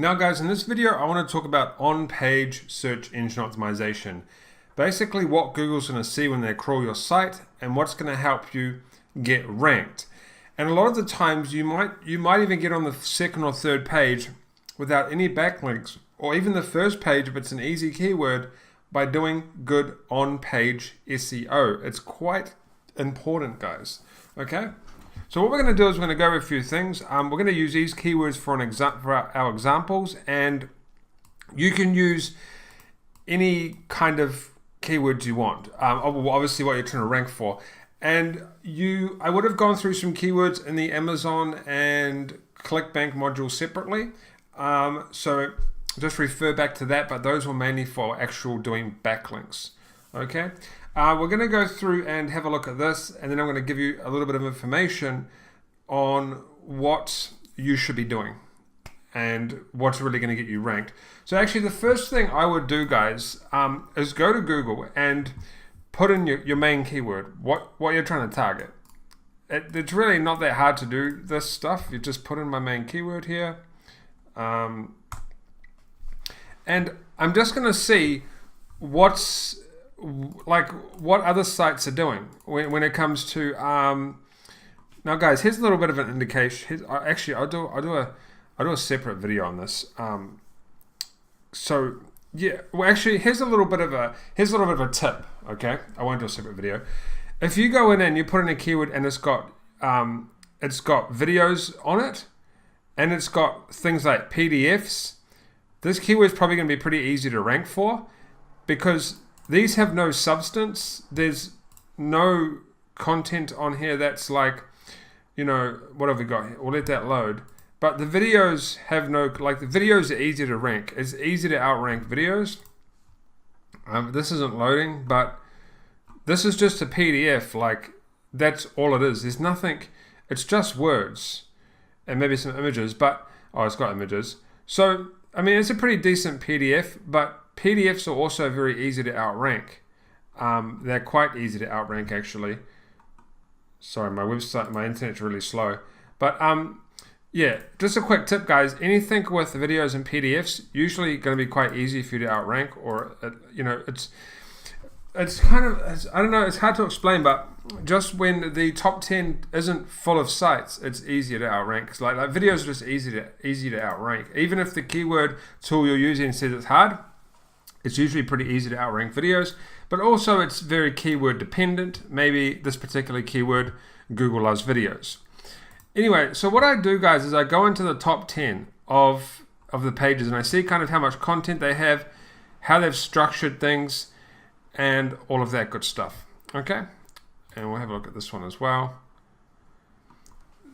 Now guys, in this video I want to talk about on-page search engine optimization. Basically what Google's going to see when they crawl your site and what's going to help you get ranked. And a lot of the times you might even get on the second or third page without any backlinks, or even the first page if it's an easy keyword, by doing good on-page SEO. It's quite important, guys. Okay? So what we're going to do is we're going to go over a few things. We're going to use these keywords for our examples, and you can use any kind of keywords you want. Obviously what you're trying to rank for. And I would have gone through some keywords in the Amazon and ClickBank module separately. So just refer back to that, but those were mainly for actual doing backlinks. Okay? We're going to go through and have a look at this, and then I'm going to give you a little bit of information on what you should be doing and what's really going to get you ranked. So actually the first thing I would do, guys, is go to Google and put in your main keyword, what you're trying to target. It's really not that hard to do this stuff. You just put in my main keyword here. And I'm just going to see what other sites are doing when it comes to now guys, here's a little bit of an indication. Actually I'll do a separate video on this. So yeah, well actually here's a little bit of a tip. Okay, I won't do a separate video. If you go in and you put in a keyword and it's got videos on it and it's got things like PDFs, this keyword is probably going to be pretty easy to rank for, because these have no substance. There's no content on here that's like, what have we got here? We'll let that load. But the videos have no, the videos are easy to rank. It's easy to outrank videos. This isn't loading, but this is just a PDF. That's all it is. There's nothing, it's just words and maybe some images, but, it's got images. So, I mean, it's a pretty decent PDF, but PDFs are also very easy to outrank. They're quite easy to outrank, actually. Sorry, my internet's really slow. But yeah, just a quick tip, guys. Anything with videos and PDFs usually going to be quite easy for you to outrank, or it's kind of, I don't know, it's hard to explain, but just when the top 10 isn't full of sites, it's easier to outrank. Cause like videos are just easy to outrank. Even if the keyword tool you're using says it's hard, it's usually pretty easy to outrank videos. But also it's very keyword dependent. Maybe this particular keyword, Google loves videos. Anyway, so what I do, guys, is I go into the top 10 of the pages and I see kind of how much content they have, how they've structured things, and all of that good stuff. Okay? And we'll have a look at this one as well.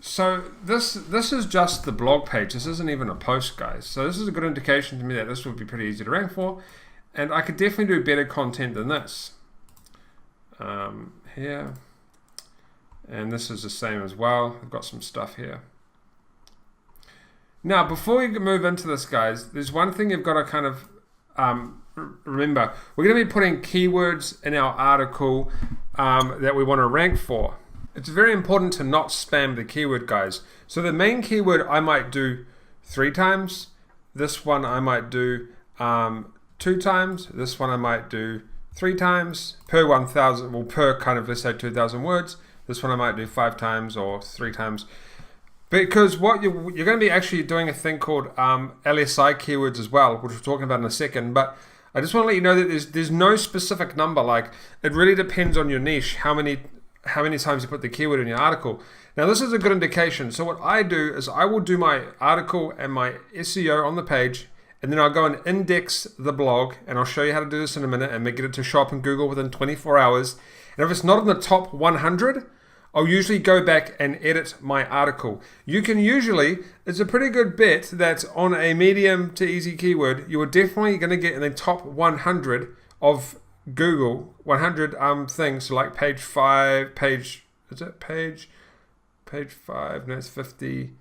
So this is just the blog page. This isn't even a post, guys. So this is a good indication to me that this would be pretty easy to rank for. And I could definitely do better content than this. Here. And this is the same as well. I've got some stuff here. Now, before we move into this, guys, there's one thing you've got to kind of remember. We're going to be putting keywords in our article that we want to rank for. It's very important to not spam the keyword, guys. So the main keyword I might do 3 times. This one I might do 2 times. This one I might do 3 times per 1,000, well, per kind of, let's say 2,000 words. This one I might do 5 times or 3 times. Because what you're going to be actually doing a thing called LSI keywords as well, which we're talking about in a second. But I just want to let you know that there's no specific number. Like, it really depends on your niche, how many times you put the keyword in your article. Now this is a good indication. So what I do is I will do my article and my SEO on the page, and then I'll go and index the blog, and I'll show you how to do this in a minute and get it to show up in Google within 24 hours. And if it's not in the top 100, I'll usually go back and edit my article. You can usually, it's a pretty good bet that on a medium to easy keyword, you are definitely going to get in the top 100 of Google, 100 things, like page 5, page 5, no, it's 50,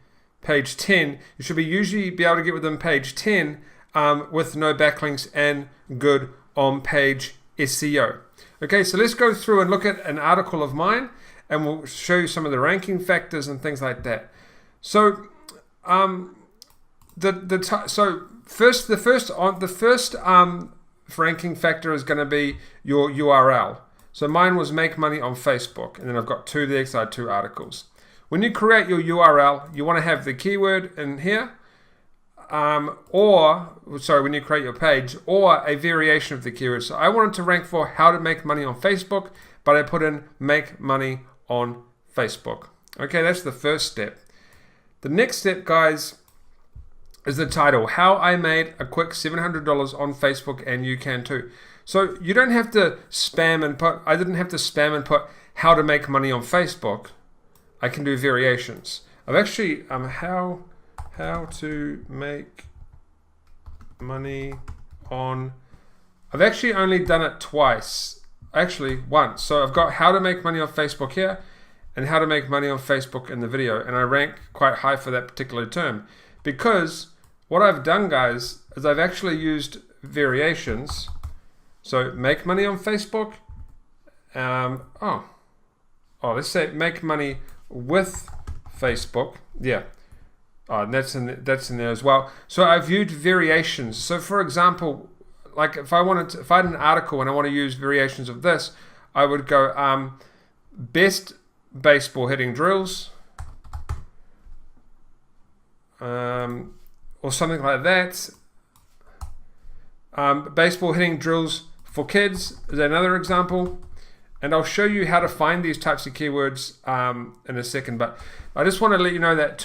page 10. You should usually be able to get within page 10 with no backlinks and good on-page SEO. Okay, so let's go through and look at an article of mine, and we'll show you some of the ranking factors and things like that. So So the first ranking factor is going to be your URL. So mine was make money on Facebook, and then I've got 2 there because I had 2 articles. When you create your URL, you want to have the keyword in here, when you create your page, or a variation of the keyword. So I wanted to rank for how to make money on Facebook, but I put in make money on Facebook. Okay, that's the first step. The next step, guys, is the title. How I made a quick $700 on Facebook, and you can too. So you don't have to spam and put, I didn't have to spam and put how to make money on Facebook. I can do variations. I've actually, how to make money on, I've actually only done it twice. Actually, once. So I've got how to make money on Facebook here, and how to make money on Facebook in the video. And I rank quite high for that particular term. Because what I've done, guys, is I've actually used variations. So make money on Facebook. Let's say make money with Facebook. Yeah. That's in there as well. So I've used variations. So for example, like if I had an article and I want to use variations of this, I would go best baseball hitting drills, or something like that. Baseball hitting drills for kids is another example, and I'll show you how to find these types of keywords in a second. But I just want to let you know that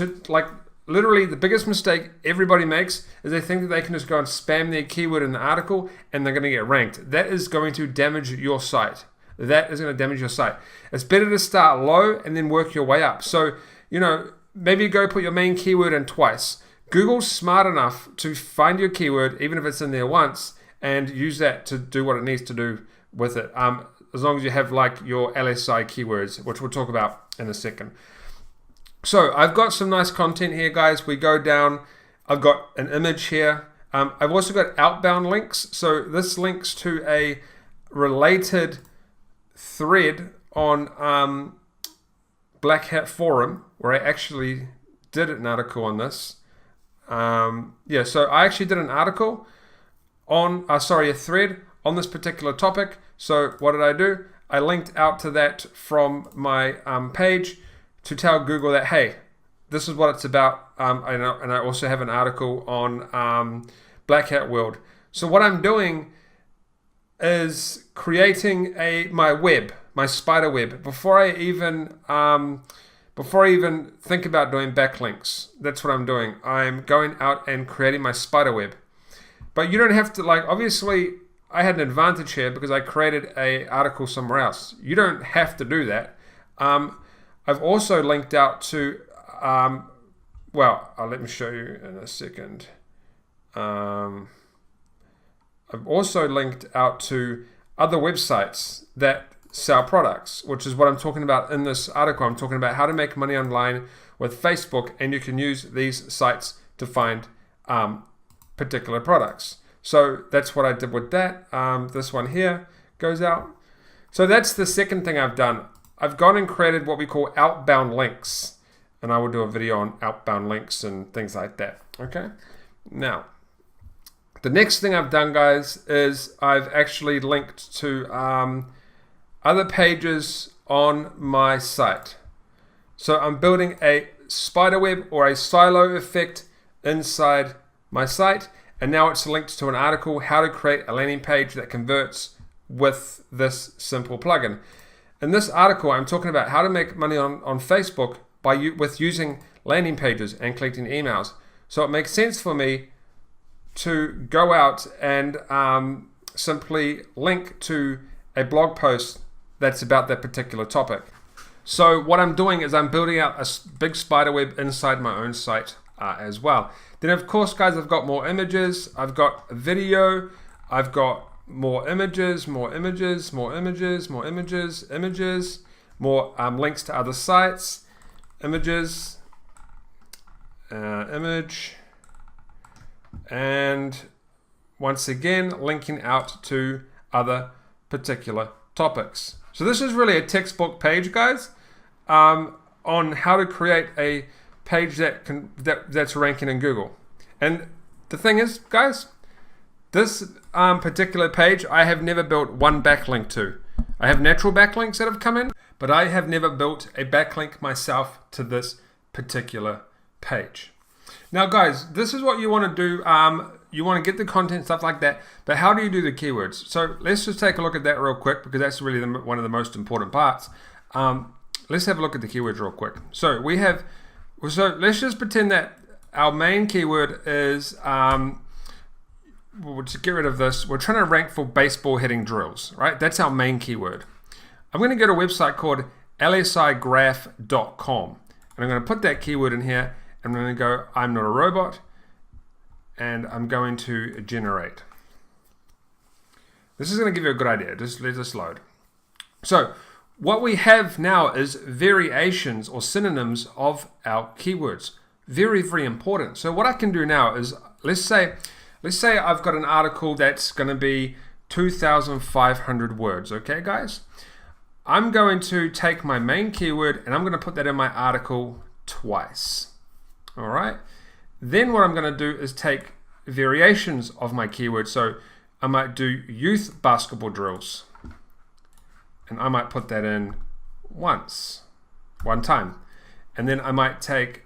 literally the biggest mistake everybody makes is they think that they can just go and spam their keyword in the article and they're going to get ranked. That is going to damage your site. That is going to damage your site. It's better to start low and then work your way up. So, maybe go put your main keyword in twice. Google's smart enough to find your keyword, even if it's in there once, and use that to do what it needs to do with it. As long as you have like your LSI keywords, which we'll talk about in a second. So I've got some nice content here, guys. We go down. I've got an image here. I've also got outbound links. So this links to a related thread on Black Hat Forum, where I actually did an article on this. So I actually did an article on, a thread on this particular topic. So what did I do? I linked out to that from my page to tell Google that, hey, this is what it's about. And I also have an article on Black Hat World. So what I'm doing is creating my spider web before I even think about doing backlinks. That's what I'm doing. I'm going out and creating my spider web. But you don't have to, obviously I had an advantage here because I created an article somewhere else. You don't have to do that. I've also linked out to, let me show you in a second. I've also linked out to other websites that sell products, which is what I'm talking about in this article. I'm talking about how to make money online with Facebook, and you can use these sites to find particular products. So that's what I did with that. This one here goes out. So that's the second thing I've done. I've gone and created what we call outbound links, and I will do a video on outbound links and things like that. Okay. Now, the next thing I've done, guys, is I've actually linked to other pages on my site. So I'm building a spider web or a silo effect inside my site, and now it's linked to an article, how to create a landing page that converts with this simple plugin. In this article, I'm talking about how to make money on Facebook with using landing pages and collecting emails. So it makes sense for me to go out and simply link to a blog post that's about that particular topic. So what I'm doing is I'm building out a big spider web inside my own site as well. Then of course, guys, I've got more images, I've got video, I've got more images, more images, more images, more images, images, more links to other sites, images, image, and once again linking out to other particular topics. So this is really a textbook page, guys, on how to create a page that's ranking in Google. And the thing is, guys, this particular page I have never built one backlink to. I have natural backlinks that have come in, but I have never built a backlink myself to this particular page. Now guys, this is what you want to do. You want to get the content, stuff like that, but how do you do the keywords? So let's just take a look at that real quick, because that's really one of the most important parts. Let's have a look at the keywords real quick. So let's just pretend that our main keyword is, we'll just get rid of this. We're trying to rank for baseball hitting drills, right? That's our main keyword. I'm going to go to a website called lsigraph.com, and I'm going to put that keyword in here. I'm going to go, I'm not a robot, and I'm going to generate. This is going to give you a good idea. Just let this load. So what we have now is variations or synonyms of our keywords. Very, very important. So what I can do now is, let's say I've got an article that's going to be 2,500 words. Okay, guys? I'm going to take my main keyword and I'm going to put that in my article twice. All right? Then what I'm going to do is take variations of my keyword. So I might do youth basketball drills. And I might put that in one time. And then I might take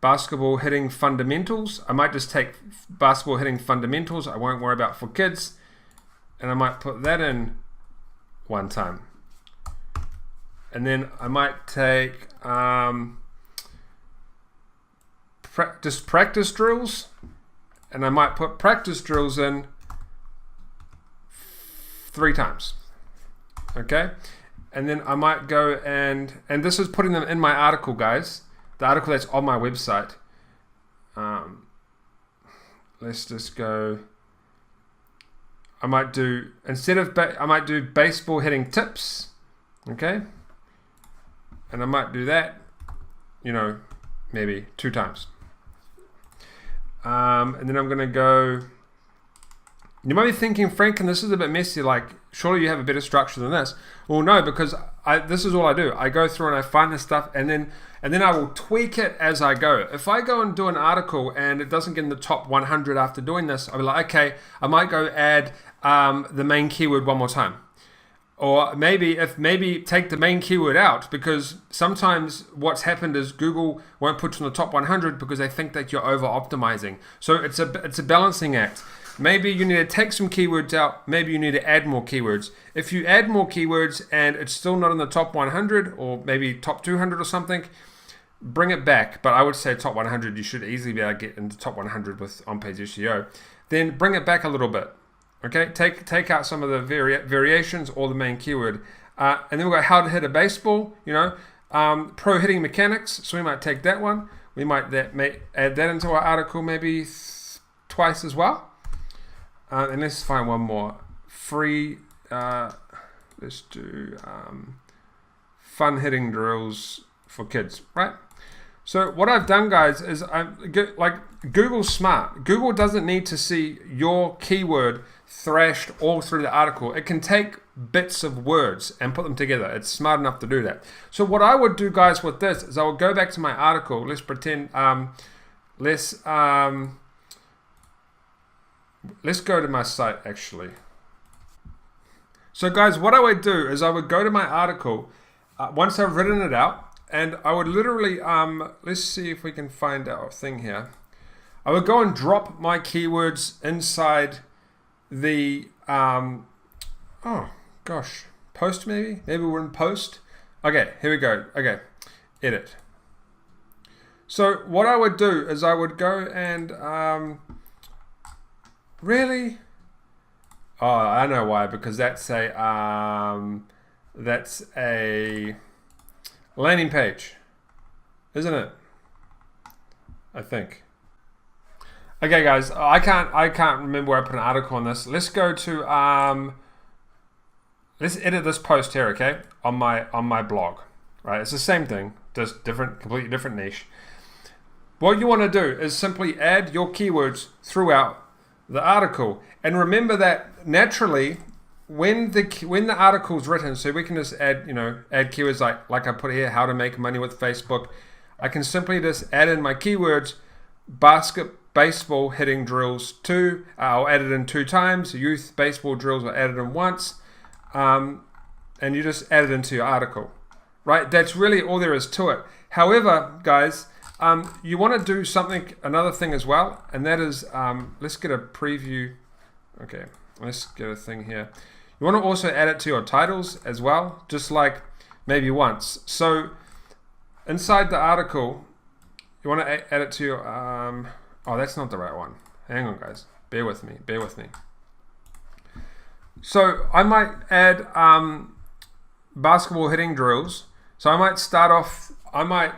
basketball hitting fundamentals. I might just take basketball hitting fundamentals. I won't worry about for kids. And I might put that in one time. And then I might take just practice drills. And I might put practice drills in 3 times. Okay? And then I might go and this is putting them in my article, guys. The article that's on my website. Let's just go. I might do, I might do baseball hitting tips. Okay? And I might do that, maybe 2 times. And then I'm going to go. You might be thinking, Franklin, this is a bit messy. Like, surely you have a better structure than this. Well, no, because this is all I do. I go through and I find this stuff, and then I will tweak it as I go. If I go and do an article and it doesn't get in the top 100 after doing this, I'll be like, okay, I might go add the main keyword one more time. Or maybe take the main keyword out, because sometimes what's happened is Google won't put you in the top 100 because they think that you're over optimizing. So it's a balancing act. Maybe you need to take some keywords out. Maybe you need to add more keywords. If you add more keywords and it's still not in the top 100 or maybe top 200 or something, bring it back. But I would say top 100, you should easily be able to get into top 100 with OnPage SEO. Then bring it back a little bit. Okay, take out some of the variations or the main keyword. And then we've got how to hit a baseball, pro hitting mechanics. So we might take that one. We might add that into our article maybe twice as well. And let's find one more. Free, let's do fun hitting drills for kids, right? So what I've done, guys, is Google's smart. Google doesn't need to see your keyword thrashed all through the article. It can take bits of words and put them together. It's smart enough to do that. So what I would do, guys, with this is I would go back to my article. Let's pretend, let's go to my site, actually. So guys, what I would do is I would go to my article once I've written it out, and I would literally, let's see if we can find our thing here. I would go and drop my keywords inside the, post maybe? Maybe we're in post. Okay, here we go. Okay, edit. So what I would do is I would go and, really? Oh, I know why. Because that's a landing page, isn't it? I think. Okay, guys. I can't remember where I put an article on this. Let's go to let's edit this post here. Okay, on my blog. Right, it's the same thing, just completely different niche. What you want to do is simply add your keywords throughout the article, and remember that naturally when the article's written, so we can just add keywords like I put here, how to make money with Facebook. I can simply just add in my keywords baseball hitting drills 2, I'll add it in 2 times. Youth baseball drills are added in once. And you just add it into your article, right? That's really all there is to it. However, guys, you want to do another thing as well, and that is, let's get a preview. Okay, let's get a thing here. You want to also add it to your titles as well, just like maybe once. So inside the article, you want to add it to your, oh, that's not the right one. Hang on, guys. Bear with me. So I might add basketball hitting drills. So I might start off, I might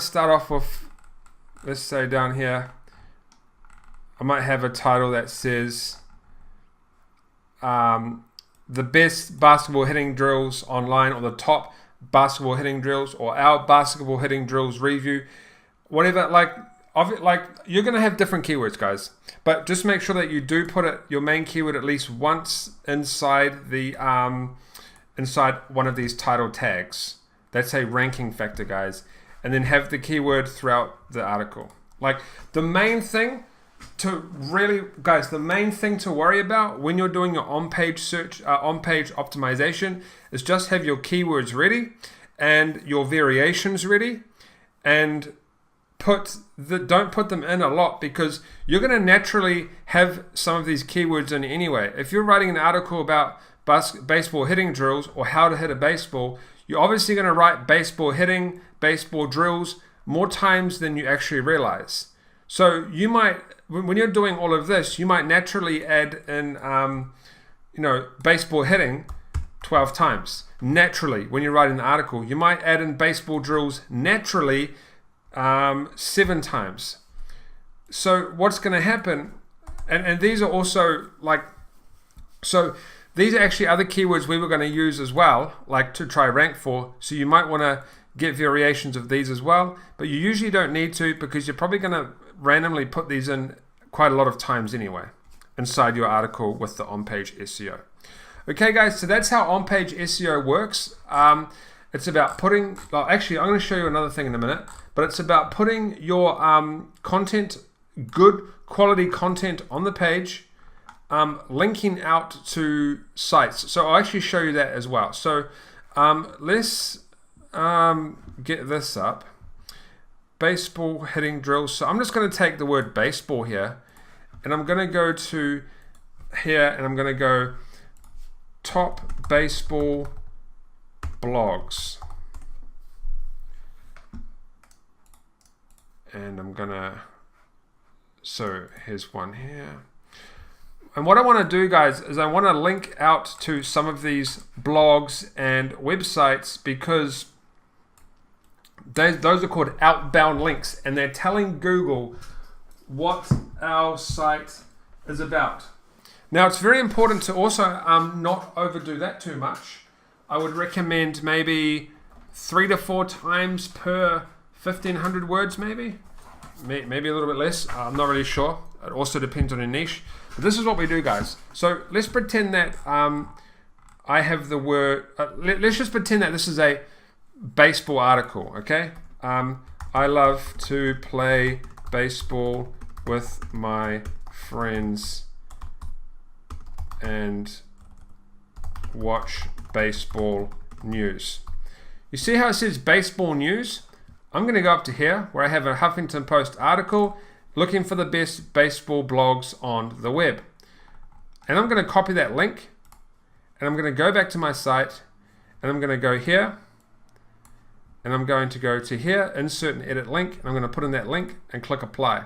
start off with, let's say down here, I might have a title that says, the best basketball hitting drills online, or the top basketball hitting drills, or our basketball hitting drills review, whatever. Like you're gonna have different keywords, guys, but just make sure that you do put your main keyword at least once inside the inside one of these title tags. That's a ranking factor, guys, and then have the keyword throughout the article. Like the main thing to worry about when you're doing your on-page search, on-page optimization, is just have your keywords ready and your variations ready, and don't put them in a lot, because you're going to naturally have some of these keywords in anyway. If you're writing an article about baseball hitting drills, or how to hit a baseball, you're obviously going to write baseball hitting, baseball drills more times than you actually realize. So you might, when you're doing all of this, you might naturally add in, baseball hitting 12 times. Naturally, when you're writing the article, you might add in baseball drills naturally 7 times. So what's going to happen, and these are also these are actually other keywords we were going to use as well, like to try rank for. So you might want to get variations of these as well, but you usually don't need to, because you're probably going to randomly put these in quite a lot of times anyway inside your article with the on-page SEO. Okay, guys, so that's how on-page SEO works. It's about putting, actually, I'm going to show you another thing in a minute, but it's about putting your content, good quality content on the page, linking out to sites. So I'll actually show you that as well. So let's get this up. Baseball hitting drills. So I'm just going to take the word baseball here, and I'm going to go to here, and I'm going to go top baseball blogs, and I'm gonna, so here's one here. And what I want to do, guys, is I want to link out to some of these blogs and websites, because those are called outbound links, and they're telling Google what our site is about. Now, it's very important to also not overdo that too much. I would recommend maybe 3 to 4 times per 1,500 words, maybe a little bit less. I'm not really sure. It also depends on your niche. But this is what we do, guys. So let's pretend that I have the word. Let's just pretend that this is a baseball article, okay? I love to play baseball with my friends and watch baseball news. You see how it says baseball news? I'm going to go up to here where I have a Huffington Post article looking for the best baseball blogs on the web. And I'm going to copy that link, and I'm going to go back to my site, and I'm going to go here, and I'm going to go to here, insert and edit link, and I'm going to put in that link and click apply.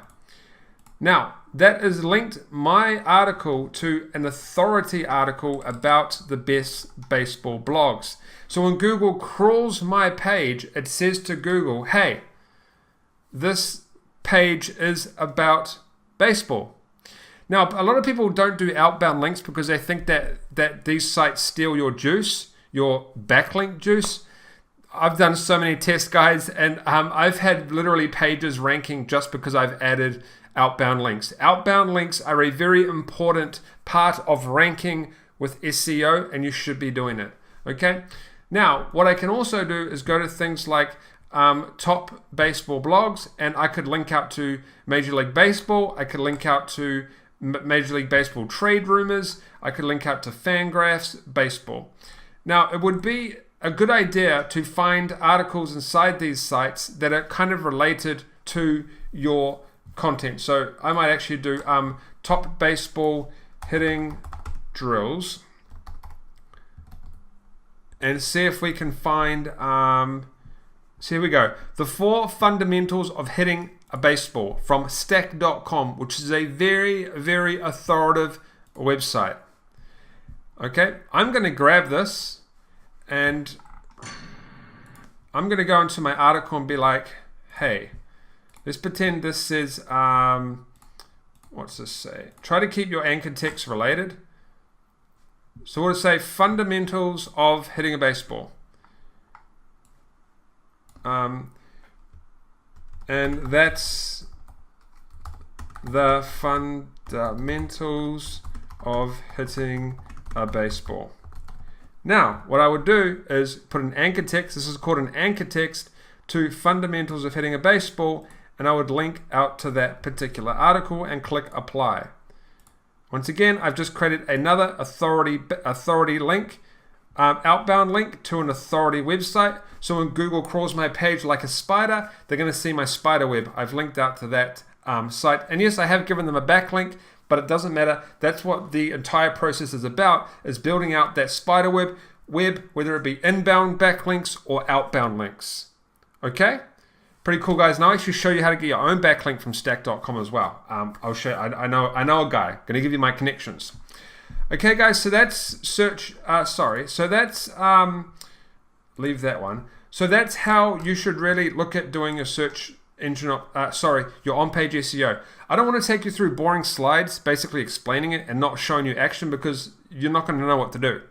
Now, that is linked my article to an authority article about the best baseball blogs. So when Google crawls my page, it says to Google, hey, this page is about baseball. Now, a lot of people don't do outbound links because they think that these sites steal your juice, your backlink juice. I've done so many tests, guys, and I've had literally pages ranking just because I've added outbound links. Outbound links are a very important part of ranking with SEO, and you should be doing it. Okay. Now, what I can also do is go to things like top baseball blogs, and I could link out to Major League Baseball. I could link out to Major League Baseball trade rumors. I could link out to Fangraphs Baseball. Now, it would be a good idea to find articles inside these sites that are kind of related to your content. So I might actually do top baseball hitting drills and see if we can find, so here we go. The 4 fundamentals of hitting a baseball from stack.com, which is a very, very authoritative website. Okay, I'm going to grab this and I'm going to go into my article and be like, hey, let's pretend this says, what's this say? Try to keep your anchor text related. So we'll say fundamentals of hitting a baseball. And that's the fundamentals of hitting a baseball. Now, what I would do is put an anchor text. This is called an anchor text to fundamentals of hitting a baseball, and I would link out to that particular article and click apply. Once again, I've just created another authority link, outbound link to an authority website. So when Google crawls my page like a spider, they're going to see my spider web. I've linked out to that site. And yes, I have given them a backlink, but it doesn't matter. That's what the entire process is about, is building out that spider web, whether it be inbound backlinks or outbound links. Okay? Pretty cool, guys. Now I'll actually show you how to get your own backlink from stack.com as well. I'll show you. I know a guy. Going to give you my connections. Okay, guys. So that's search. So that's leave that one. So that's how you should really look at doing your search engine. Your on-page SEO. I don't want to take you through boring slides, basically explaining it and not showing you action, because you're not going to know what to do.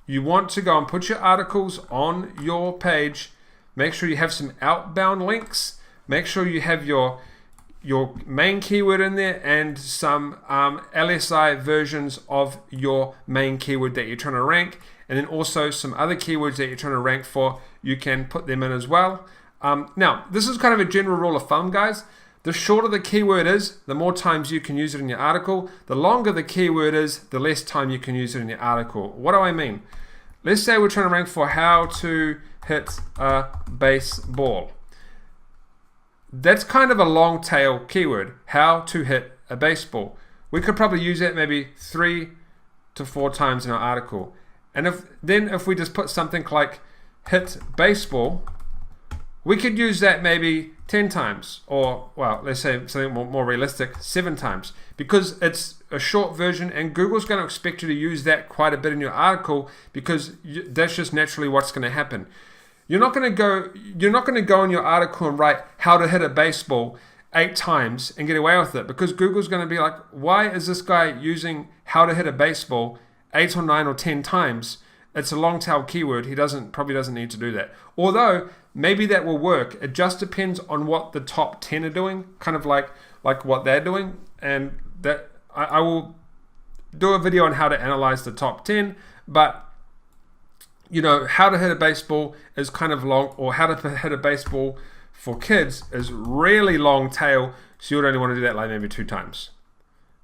You want to go and put your articles on your page. Make sure you have some outbound links. Make sure you have your main keyword in there and some LSI versions of your main keyword that you're trying to rank. And then also some other keywords that you're trying to rank for. You can put them in as well. Now, this is kind of a general rule of thumb, guys. The shorter the keyword is, the more times you can use it in your article. The longer the keyword is, the less time you can use it in your article. What do I mean? Let's say we're trying to rank for how to hit a baseball. That's kind of a long tail keyword, how to hit a baseball. We could probably use it maybe 3 to 4 times in our article. And if we just put something like hit baseball, we could use that maybe 10 times, or, well, let's say something more realistic, 7 times, because it's a short version and Google's going to expect you to use that quite a bit in your article, because that's just naturally what's going to happen. You're not going to go in your article and write how to hit a baseball 8 times and get away with it, because Google's going to be like, why is this guy using how to hit a baseball 8 or 9 or 10 times? It's a long tail keyword. He probably doesn't need to do that. Although maybe that will work. It just depends on what the top 10 are doing, kind of like what they're doing. And that I will do a video on how to analyze the top 10, but you know, how to hit a baseball is kind of long, or how to hit a baseball for kids is really long tail, so you would only want to do that like maybe 2 times.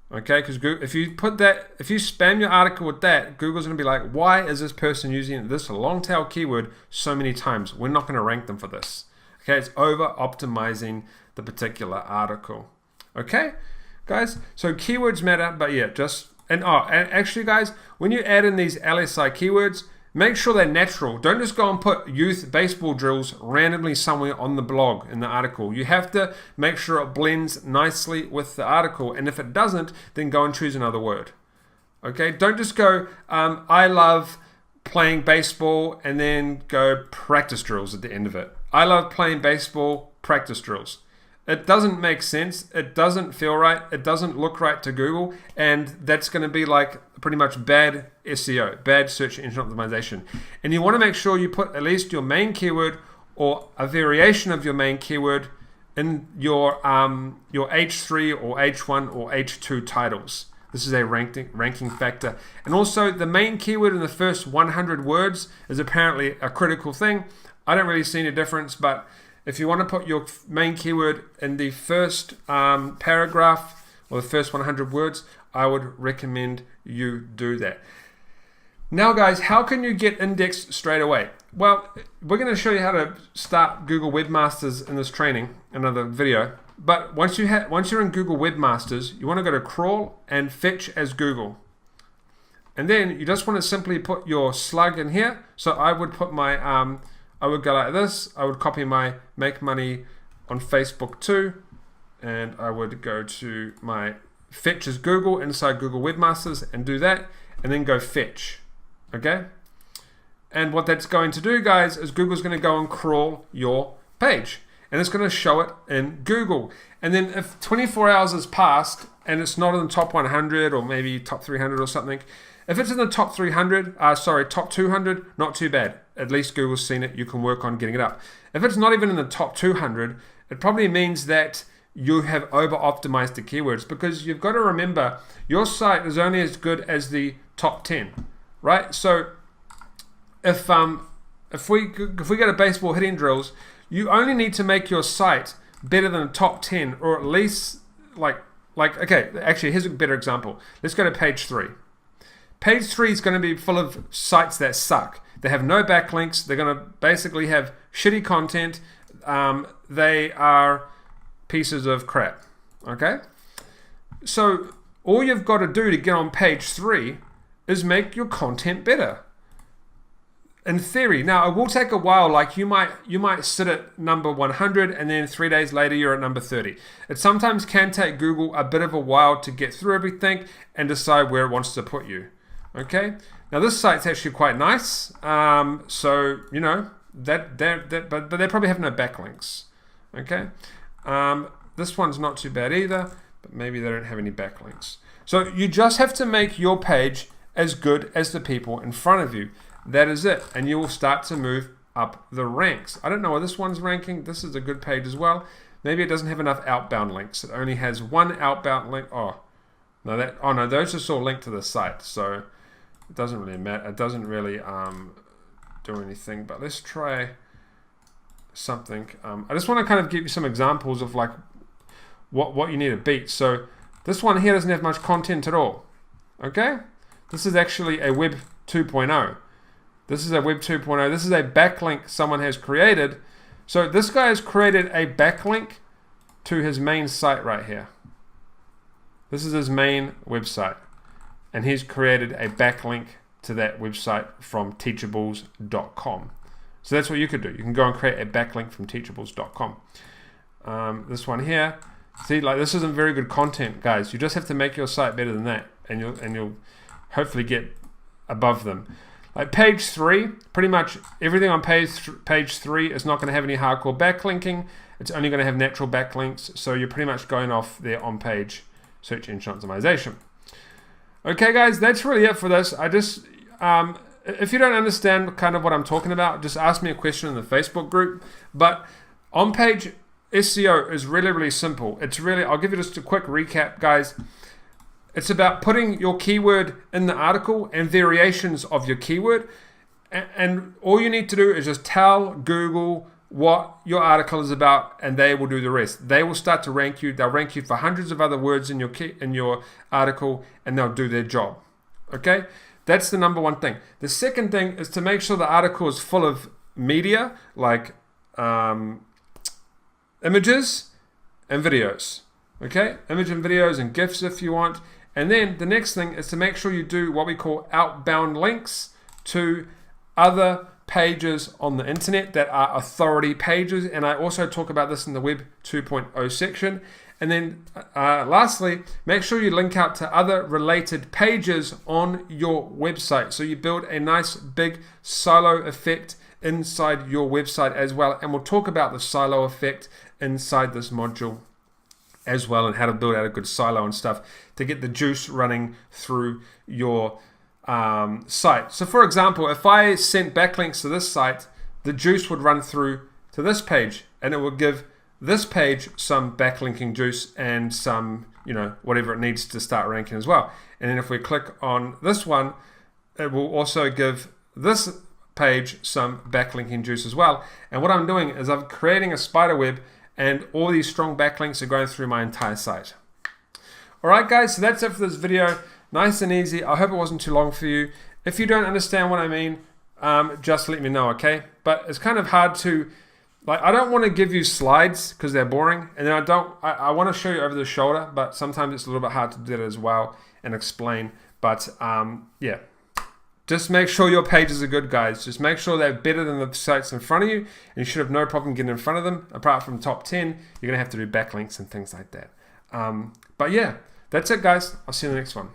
Okay, because if you spam your article with that, Google's going to be like, why is this person using this long tail keyword so many times? We're not going to rank them for this. Okay, it's over optimizing the particular article. Okay, guys, so keywords matter, but yeah, and actually, guys, when you add in these LSI keywords, make sure they're natural. Don't just go and put youth baseball drills randomly somewhere on the blog in the article. You have to make sure it blends nicely with the article. And if it doesn't, then go and choose another word. Okay? Don't just go, I love playing baseball, and then go practice drills at the end of it. I love playing baseball, practice drills. It doesn't make sense. It doesn't feel right. It doesn't look right to Google. And that's going to be like pretty much bad SEO, bad search engine optimization. And you want to make sure you put at least your main keyword or a variation of your main keyword in your H3 or H1 or H2 titles. This is a ranking factor. And also the main keyword in the first 100 words is apparently a critical thing. I don't really see any difference, but if you want to put your main keyword in the first paragraph or the first 100 words, I would recommend you do that. Now guys, how can you get indexed straight away? Well, we're going to show you how to start Google Webmasters in this training, another video. But once you're in Google Webmasters, you want to go to crawl and fetch as Google. And then you just want to simply put your slug in here. So I would put my, I would go like this. I would copy my make money on Facebook too. And I would go to my fetch as Google inside Google Webmasters and do that. And then go fetch. Okay? And what that's going to do, guys, is Google's going to go and crawl your page. And it's going to show it in Google. And then if 24 hours has passed and it's not in the top 100 or maybe top 300 or something, if it's in the top 200, not too bad. At least Google's seen it. You can work on getting it up. If it's not even in the top 200, it probably means that you have over-optimized the keywords, because you've got to remember your site is only as good as the top 10, right? So if we go to baseball hitting drills, you only need to make your site better than the top 10, or at least okay, actually here's a better example. Let's go to page 3. Page 3 is going to be full of sites that suck. They have no backlinks. They're going to basically have shitty content. They are pieces of crap. Okay? So all you've got to do to get on page 3 is make your content better. In theory. Now, it will take a while. Like you might sit at number 100 and then 3 days later you're at number 30. It sometimes can take Google a bit of a while to get through everything and decide where it wants to put you. Okay? Now, this site's actually quite nice. So, you know, but they probably have no backlinks. Okay? This one's not too bad either, but maybe they don't have any backlinks. So, you just have to make your page as good as the people in front of you. That is it, and you will start to move up the ranks. I don't know why this one's ranking. This is a good page as well. Maybe it doesn't have enough outbound links. It only has one outbound link. Oh no, those just all linked to the site, so it doesn't really matter. It doesn't really do anything. But let's try something. I just want to kind of give you some examples of like what you need to beat. So this one here doesn't have much content at all. Okay, this is actually a Web 2.0. This is a Web 2.0. This is a backlink someone has created. So this guy has created a backlink to his main site right here. This is his main website. And he's created a backlink to that website from teachables.com. So that's what you could do. You can go and create a backlink from teachables.com. This one here. See, like this isn't very good content, guys. You just have to make your site better than that. And you'll hopefully get above them. Like page 3, pretty much everything on page 3 is not going to have any hardcore backlinking. It's only going to have natural backlinks. So you're pretty much going off their on-page search engine optimization. Okay, guys, that's really it for this. I just, if you don't understand kind of what I'm talking about, just ask me a question in the Facebook group. But on-page SEO is really, really simple. It's really, I'll give you just a quick recap, guys. It's about putting your keyword in the article and variations of your keyword. And all you need to do is just tell Google what your article is about, and they will do the rest. They will start to rank you. They'll rank you for hundreds of other words in your article, and they'll do their job. Okay? That's the number one thing. The second thing is to make sure the article is full of media, like images and videos. Okay? Image and videos and GIFs if you want. And then the next thing is to make sure you do what we call outbound links to other pages on the internet that are authority pages. And I also talk about this in the Web 2.0 section. And then lastly, make sure you link out to other related pages on your website. So you build a nice big silo effect inside your website as well. And we'll talk about the silo effect inside this module as well, and how to build out a good silo and stuff to get the juice running through your site. So for example, if I sent backlinks to this site, the juice would run through to this page, and it would give this page some backlinking juice and some, you know, whatever it needs to start ranking as well. And then if we click on this one, it will also give this page some backlinking juice as well. And what I'm doing is I'm creating a spider web, and all these strong backlinks are going through my entire site. Alright guys, so that's it for this video. Nice and easy. I hope it wasn't too long for you. If you don't understand what I mean, just let me know, okay? But it's kind of hard to, like, I don't want to give you slides because they're boring, and then I want to show you over the shoulder, but sometimes it's a little bit hard to do that as well and explain. But yeah, just make sure your pages are good, guys. Just make sure they're better than the sites in front of you, and you should have no problem getting in front of them. Apart from top 10, you're gonna have to do backlinks and things like that. But yeah, that's it, guys. I'll see you in the next one.